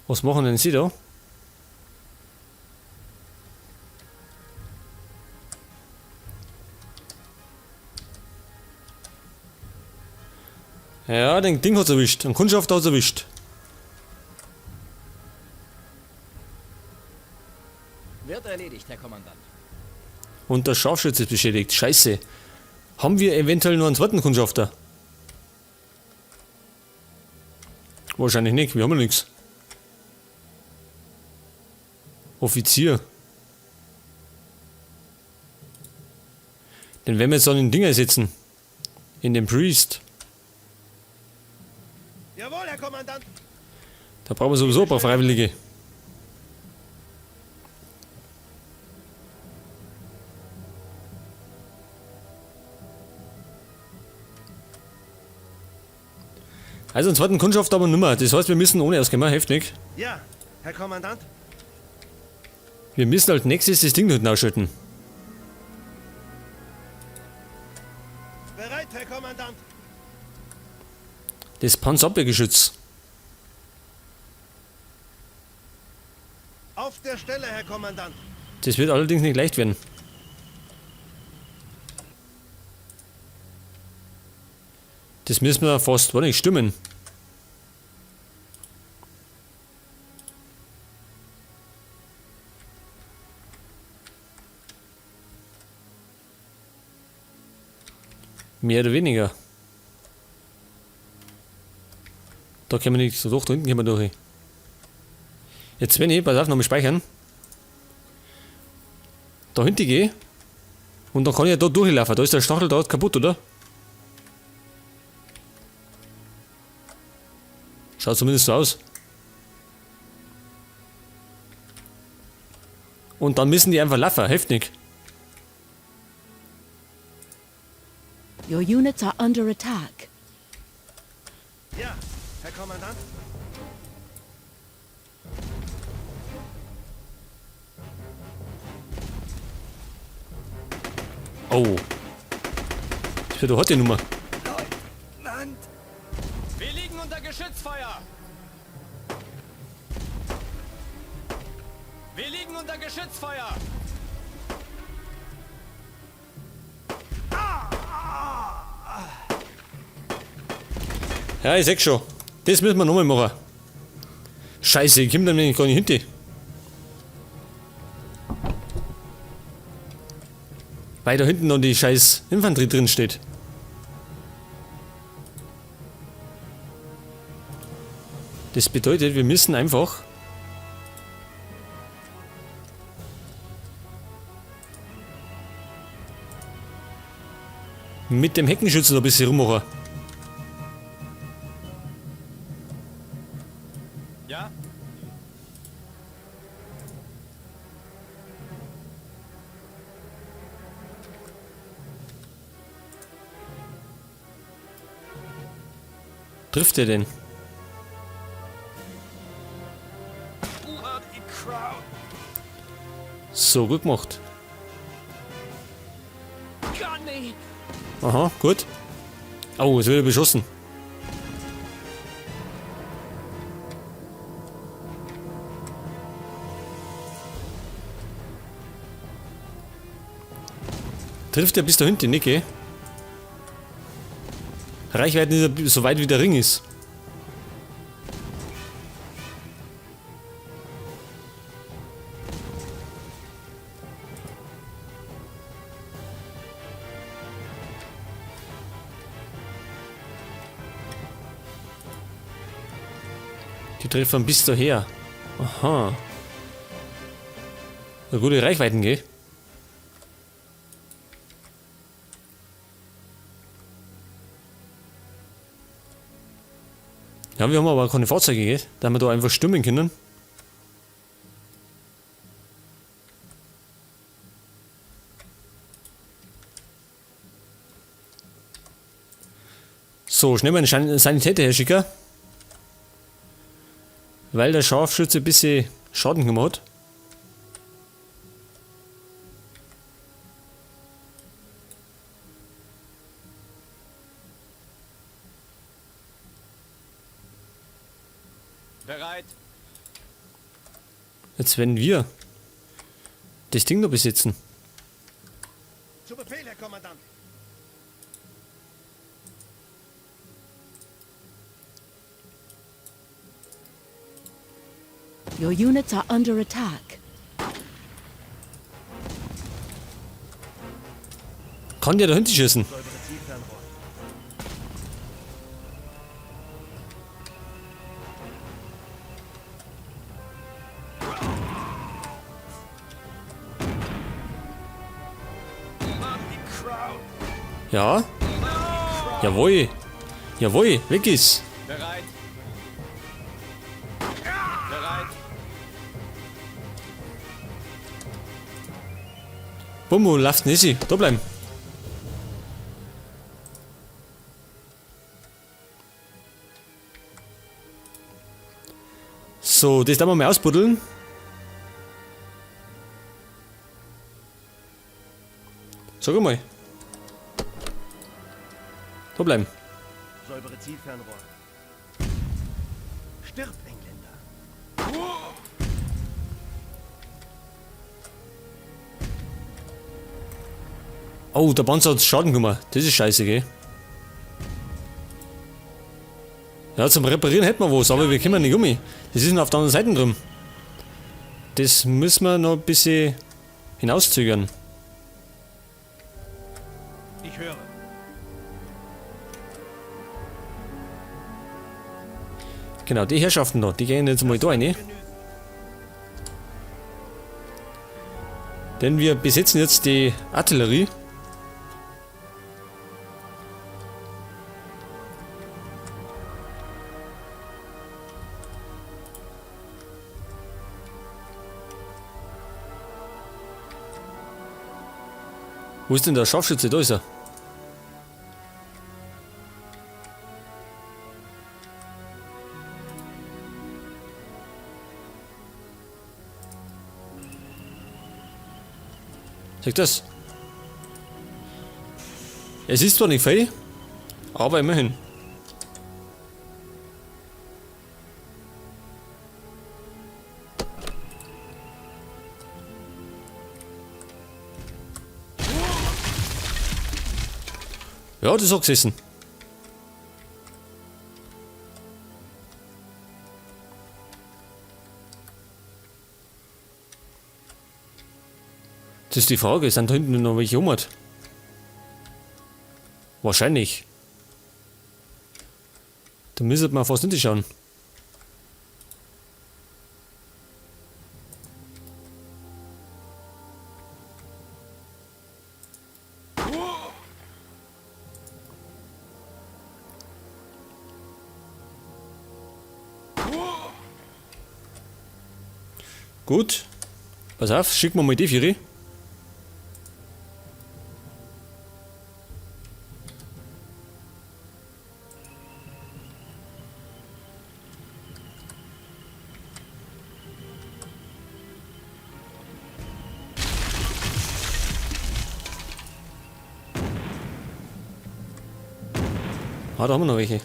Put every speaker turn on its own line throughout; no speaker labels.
Was machen denn Sie da? Ja, den Ding hat's erwischt. Den Kundschafter hat's erwischt.
Wird erledigt, Herr Kommandant.
Und der Scharfschütze ist beschädigt. Scheiße. Haben wir eventuell noch einen zweiten Kundschafter? Wahrscheinlich nicht, wir haben ja nichts. Offizier. Den werden wir jetzt an den Dinger setzen. In den Priest.
Jawohl, Herr Kommandant.
Da brauchen wir sowieso ein paar Freiwillige. Also einen zweiten Kundschafter aber nimmer. Das heißt, wir müssen ohne ausgehen, heftig.
Ja, Herr Kommandant.
Wir müssen halt nächstes das Ding hinten ausschalten.
Bereit, Herr Kommandant.
Das Panzerabwehrgeschütz.
Auf der Stelle, Herr Kommandant.
Das wird allerdings nicht leicht werden. Das müssen wir fast, war nicht stimmen. Mehr oder weniger. Da können wir nicht so durch, da hinten können wir durch. Jetzt wenn ich, pass auf, nochmal speichern. Da hinten gehe. Und dann kann ich ja da durchlaufen. Da ist der Stachel da kaputt, oder? Schaut zumindest so aus. Und dann müssen die einfach laufen, heftig.
Your units are under attack.
Ja, Herr Kommandant.
Oh. Das wird doch heute die Nummer.
Leutnant.
Wir liegen unter Geschützfeuer. Wir liegen unter Geschützfeuer.
Ja, ich seh's schon. Das müssen wir nochmal machen. Scheiße, ich komm da nämlich gar nicht hinter. Weil da hinten noch die scheiß Infanterie drin steht. Das bedeutet, wir müssen einfach mit dem Heckenschützen noch ein bisschen rummachen.
Ja?
Trifft er denn? So, gut gemacht. Aha, gut. Oh, es wird beschossen. Trifft er bis da hinten, nicht, gell? Reichweite ist er so weit wie der Ring ist. Die treffen bis daher. Aha. Eine gute Reichweiten, gell? Ja, wir haben aber keine Fahrzeuge, gell? Da wir da einfach stimmen können. So, schnell mal einen Sanitäter herschicken. Weil der Scharfschütze ein bisschen Schaden gemacht hat.
Bereit.
Jetzt werden wir das Ding noch besitzen.
Zu Befehl, Herr Kommandant.
Your units are under attack.
Kann der da hinten schießen?
Säubere Zielfernrohr.
Ja. Jawohl. Jawohl, weg ist.
Bereit. Bereit.
Bummo, laufst nicht, da bleiben. So, das darf man mal ausbuddeln. Sag mal. Da bleiben.
Säubere Zielfernrohr. Stirb, Engländer.
Oh, der Panzer hat Schaden gemacht. Das ist scheiße, gell? Ja, zum Reparieren hätten wir was, aber wir kommen nicht um. Das ist noch auf der anderen Seite drum. Das müssen wir noch ein bisschen hinauszögern.
Ich höre.
Genau, die Herrschaften da, die gehen jetzt mal da rein. Denn wir besetzen jetzt die Artillerie. Wo ist denn der Scharfschütze? Da ist er. Sag das. Es ist zwar nicht viel, aber immerhin. Ja, das hat gesessen. Das ist die Frage, sind da hinten noch welche rum? Wahrscheinlich. Da müsste man fast nicht schauen. Gut. Pass auf, schicken wir mal die Vieri. Ah, da haben wir noch welche.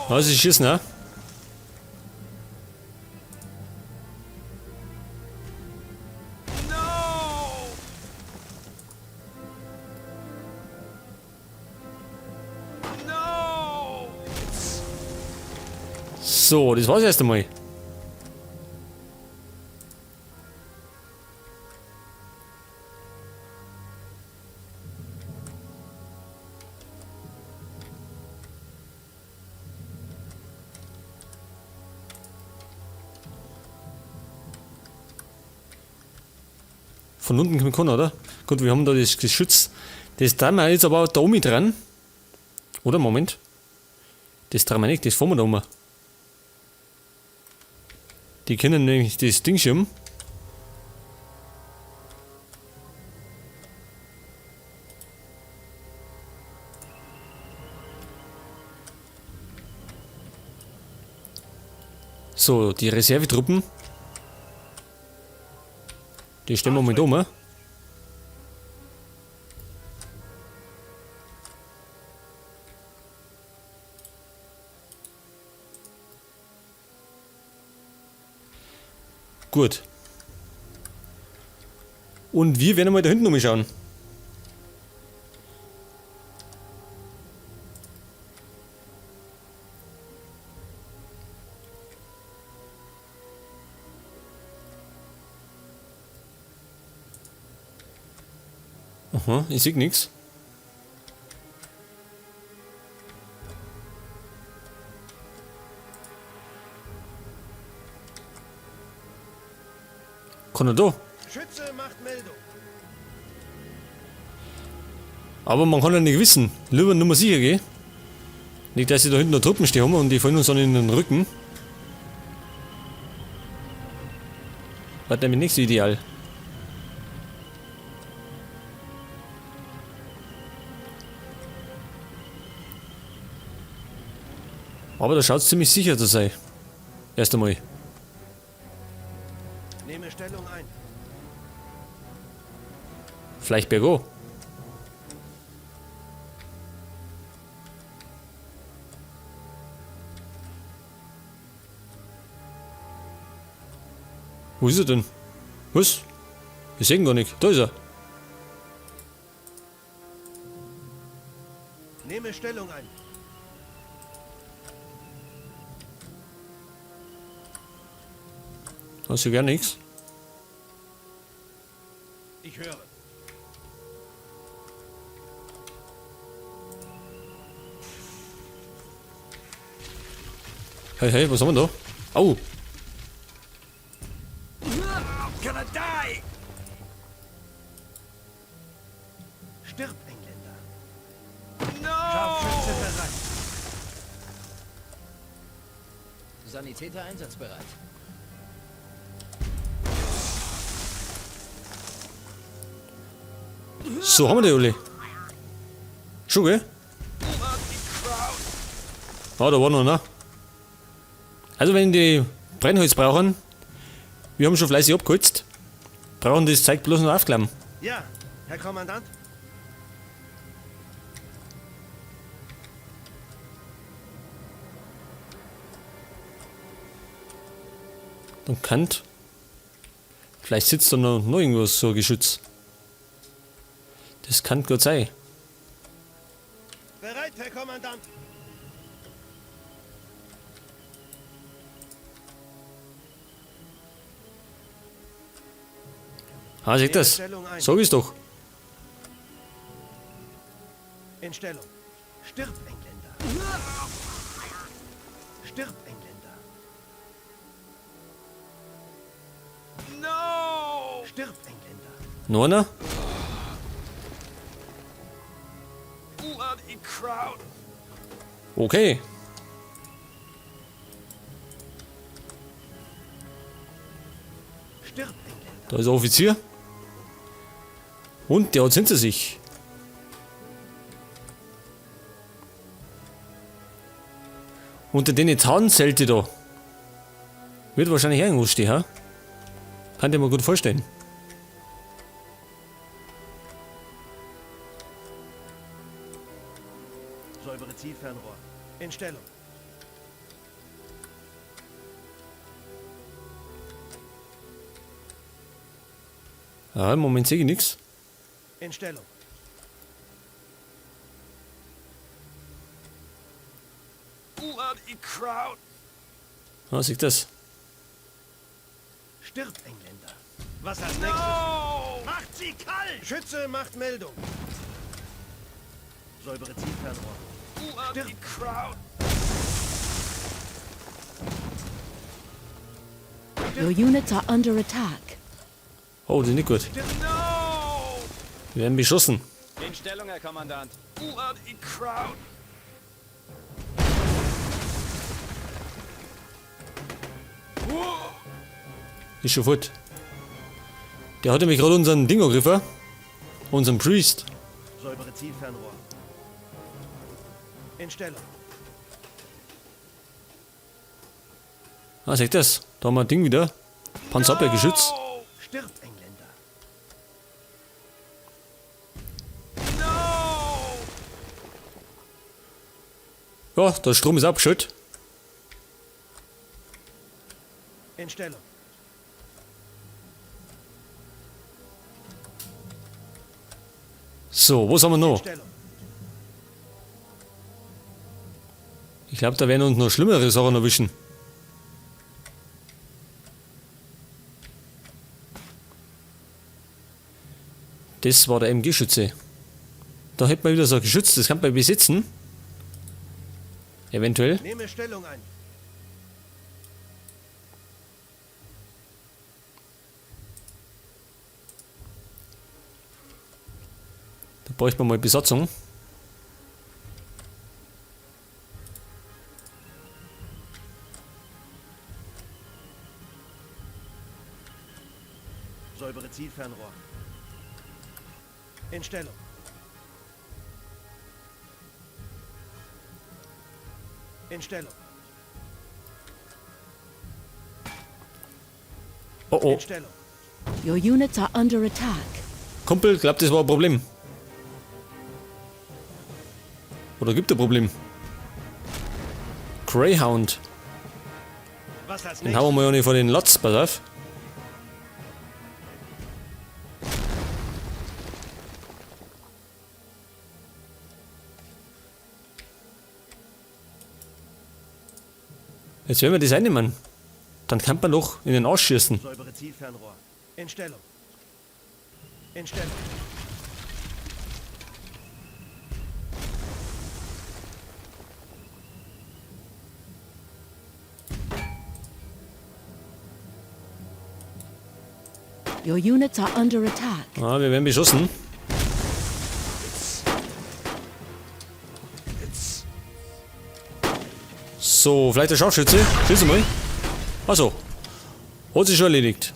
Ah, sie schießen, ne? So, das war's erst einmal. Von unten kommen kann, oder? Gut, wir haben da das Geschütz. Das drehen wir jetzt aber da oben dran. Oder? Moment. Das drehen wir nicht, das fahren wir da oben. Die können nämlich das Ding schirmen. So, die Reservetruppen. Die stellen wir mal da, ne? Gut. Und wir werden mal da hinten umschauen. Aha, ich sehe nichts. Kann er da?
Schütze macht Meldung.
Aber man kann ja nicht wissen. Lieber nur mal sicher gehen. Nicht, dass sie da hinten noch Truppen stehen haben und die fallen uns dann in den Rücken. War nämlich nicht so ideal. Aber da schaut es ziemlich sicher zu sein. Erst einmal.
Nehme Stellung ein.
Vielleicht bergo. Wo ist er denn? Was? Wir sehen gar nicht. Da ist er.
Nehme Stellung ein.
Hast du gar nichts?
Ich höre.
Hey, hey, was haben wir da? Au!
Gonna die! Stirb, Engländer. No! Scharfschütze bereit.
Sanitäter einsatzbereit.
So haben wir die, Uli. Schon, gell? Ah, da war noch, ne? Also, wenn die Brennholz brauchen, wir haben schon fleißig abgeholzt, brauchen das Zeug bloß noch aufklappen.
Ja, Herr Kommandant.
Dann kann. Vielleicht sitzt da noch irgendwas, so ein Geschütz. Das kann gut sein.
Bereit, Herr Kommandant.
Ah, seht das?
Stellung ein.
Sag ich's doch.
In Stellung. Stirb, Engländer. Stirb, Engländer. No! Stirb, Engländer.
Noch einer?
Bloody crowd.
Okay.
Stirb, Engländer.
Da ist ein Offizier. Und der hat hinter sich. Unter den Zahnzelte da. Wird wahrscheinlich irgendwo stehen, ha? Kann ich mir gut vorstellen.
Säubere Zielfernrohr. In Stellung.
Ja, im Moment sehe ich nichts.
In Stellung. Bloody crowd.
Ah, sieht das.
Stirb, Engländer. Was als nächstes? No! Macht sie kalt! Schütze macht Meldung. Säubere Zielfernrohr. Bloody crowd.
Your units are under attack.
Oh, das ist nicht gut.
No!
Wir werden beschossen.
In Stellung, Herr Kommandant.
Bloody crowd.
Ist schon fort. Der hat nämlich gerade unseren Ding angegriffen. Unseren Priest.
Säubere Zielfernrohr. In Stellung.
Ah, seht ihr das? Da haben wir ein Ding wieder. Panzerabwehrgeschütz.
Stirb, Engländer.
Ja, der Strom ist abgeschaltet.
In Stellung.
So, was haben wir noch?
Stellung.
Ich glaube, da werden uns noch schlimmere Sachen erwischen. Das war der MG-Schütze. Da hätte man wieder so ein Geschütz, das kann man besitzen. Eventuell.
Nehme Stellung ein.
Da bräuchte man mal Besatzung.
Säubere Zielfernrohr. In Stellung. In Stellung.
Oh oh.
In Stellung.
Your units are under attack.
Kumpel, glaubt, das war ein Problem. Oder gibt ein Problem? Greyhound.
Was als
Den
nächstes?
hauen wir ja nicht vor den Latz, pass auf. Jetzt werden wir das einnehmen. Dann kann man doch in den Arsch schießen.
Säubere Zielfernrohr. In Stellung. In Stellung.
Your units are under attack.
Ah, wir werden beschossen. So, vielleicht der Scharfschütze. Schieß mal. Achso. Hat sich schon erledigt.